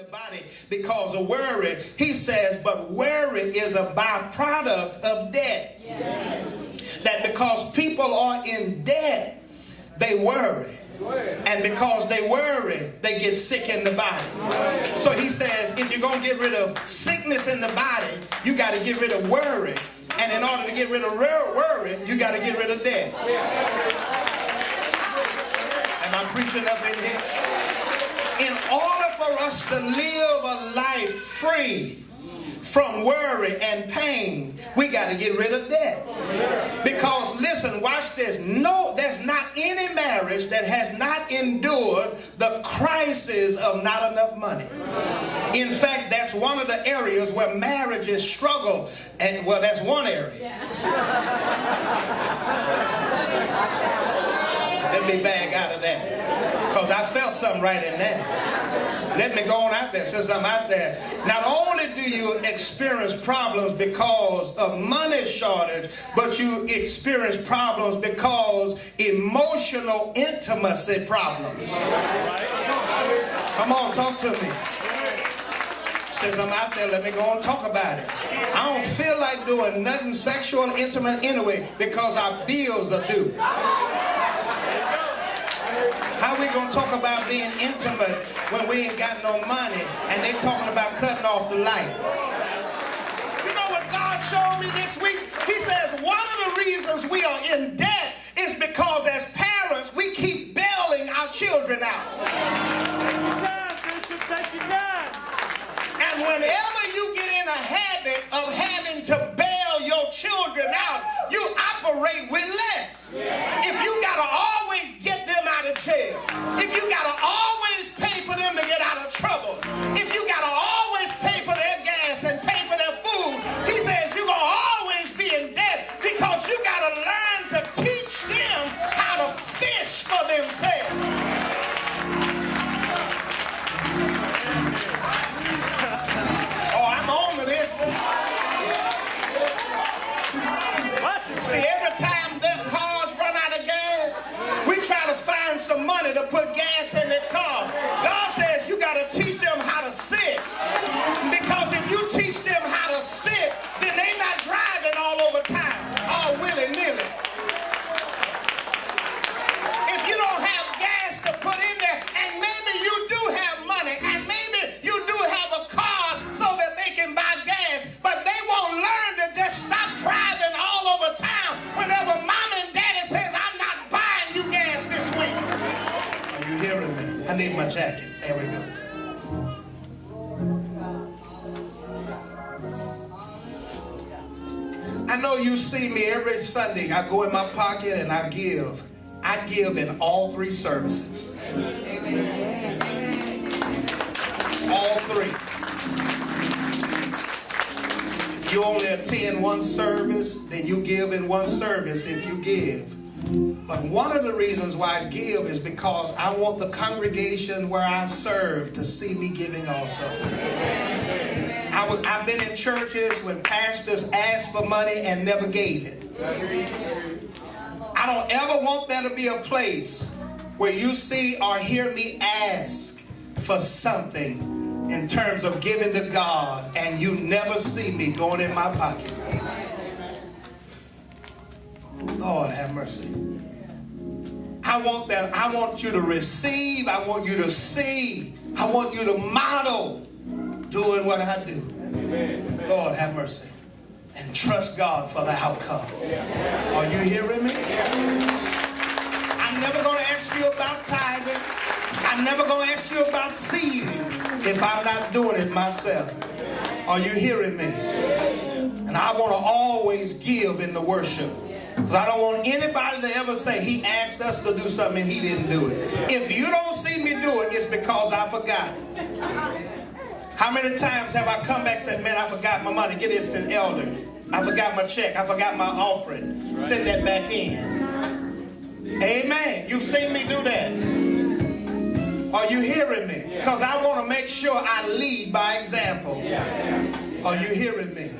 the body because of worry. He says, but worry is a byproduct of debt. That because people are in debt, they worry. And because they worry, they get sick in the body. So he says, if you're going to get rid of sickness in the body, you got to get rid of worry. And in order to get rid of worry, you got to get rid of debt. Am I preaching up in here? In order for us to live a life free from worry and pain, we got to get rid of debt. Because listen, watch this. No, there's not any marriage that has not endured the crisis of not enough money. In fact, that's one of the areas where marriages struggle. And well, that's one area. Let me bag out of that, because I felt something right in there. Let me go on out there since I'm out there. Not only do you experience problems because of money shortage, but you experience problems because emotional intimacy problems. Come on, talk to me. Since I'm out there, let me go and talk about it. I don't feel like doing nothing sexual or intimate anyway because our bills are due. How we gonna talk about being intimate when we ain't got no money and they talking about cutting off the light? You know what God showed me this week? He says one of the reasons we are in debt is because as parents we keep bailing our children out. And whenever you get in a habit of having to bail your children out, you operate with less. If you gotta always get them out of jail, if you gotta always pay for them to get out of trouble, if you gotta always pay for their gas and pay for their food, he says you're gonna always be in debt because you gotta learn to teach them how to fish for themselves. See, every time their cars run out of gas, we try to find some money to put gas in their car. God says you got to teach them how to sit. Because if you teach them how to sit, then they're not driving all over town, all willy-nilly. If you don't have gas to put in there, and maybe you do have money, and maybe you do have a car so that they can buy gas, but they won't learn to just stop driving all over town whenever mom and daddy says, I'm not buying you gas this week. Are you hearing me? I need my jacket. There we go. I know you see me every Sunday. I go in my pocket and I give. I give in all three services. Amen. All three. If you only attend one service, then you give in one service if you give. But one of the reasons why I give is because I want the congregation where I serve to see me giving also. I've been in churches when pastors asked for money and never gave it. I don't ever want there to be a place where you see or hear me ask for something in terms of giving to God and you never see me going in my pocket. Lord have mercy. I want you to receive. I want you to see. I want you to model doing what I do. Lord have mercy. And trust God for the outcome. Are you hearing me? I'm never going to ask you about tithing. I'm never going to ask you about seeding if I'm not doing it myself. Are you hearing me? And I want to always give in the worship. Because I don't want anybody to ever say he asked us to do something and he didn't do it. If you don't see me do it, it's because I forgot. How many times have I come back and said, man, I forgot my money. Get this to the elder. I forgot my check. I forgot my offering. Send that back in. Amen. You've seen me do that. Are you hearing me? Because I want to make sure I lead by example. Are you hearing me?